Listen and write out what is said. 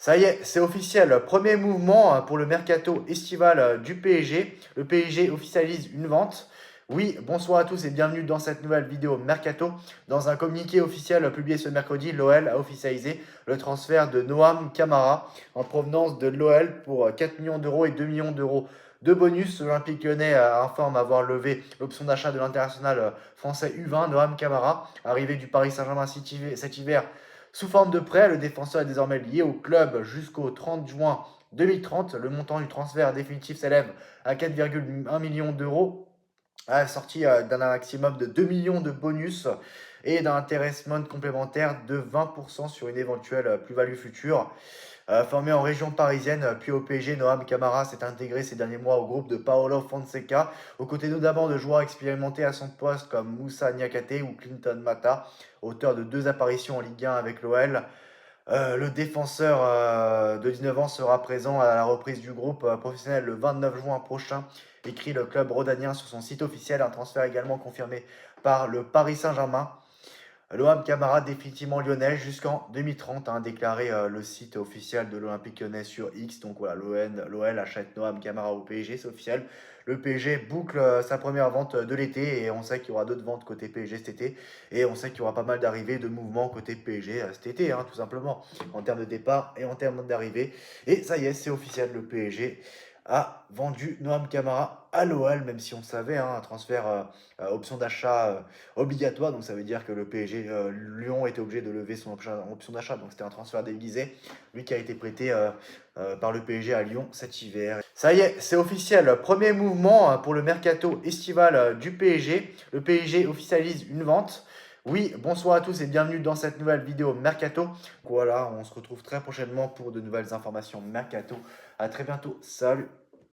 Ça y est, c'est officiel. Premier mouvement pour le mercato estival du PSG. Le PSG officialise une vente. Oui, bonsoir à tous et bienvenue dans cette nouvelle vidéo mercato. Dans un communiqué officiel publié ce mercredi, l'OL a officialisé le transfert de Noam Camara en provenance de l'OL pour 4 millions d'euros et 2 millions d'euros de bonus. L'Olympique Lyonnais informe avoir levé l'option d'achat de l'international français U20 Noam Camara, arrivé du Paris Saint-Germain cet hiver sous forme de prêt. Le défenseur est désormais lié au club jusqu'au 30 juin 2030. Le montant du transfert définitif s'élève à 4,1 millions d'euros, assorti d'un maximum de 2 millions de bonus et d'un intéressement complémentaire de 20% sur une éventuelle plus-value future. Formé en région parisienne, puis au PSG, Noam Camara s'est intégré ces derniers mois au groupe de Paolo Fonseca, aux côtés notamment de joueurs expérimentés à son poste comme Moussa Niakate ou Clinton Mata, auteur de 2 apparitions en Ligue 1 avec l'OL. Le défenseur de 19 ans sera présent à la reprise du groupe professionnel le 29 juin prochain, écrit le club rhodanien sur son site officiel. Un transfert également confirmé par le Paris Saint-Germain. Noam Camara définitivement lyonnais jusqu'en 2030, a déclaré le site officiel de l'Olympique lyonnais sur X. Donc voilà, l'OL achète Noam Camara au PSG, c'est officiel. Le PSG boucle sa première vente de l'été et on sait qu'il y aura d'autres ventes côté PSG cet été. Et on sait qu'il y aura pas mal d'arrivées, de mouvements côté PSG cet été, tout simplement, en termes de départ et en termes d'arrivée. Et ça y est, c'est officiel, le PSG a vendu Noam Camara à l'OL, même si on savait, un transfert option d'achat obligatoire. Donc ça veut dire que le PSG, Lyon était obligé de lever son option d'achat. Donc c'était un transfert déguisé, lui qui a été prêté par le PSG à Lyon cet hiver. Ça y est, c'est officiel. Premier mouvement pour le mercato estival du PSG. Le PSG officialise une vente. Oui, bonsoir à tous et bienvenue dans cette nouvelle vidéo mercato. Voilà, on se retrouve très prochainement pour de nouvelles informations mercato. À très bientôt. Salut.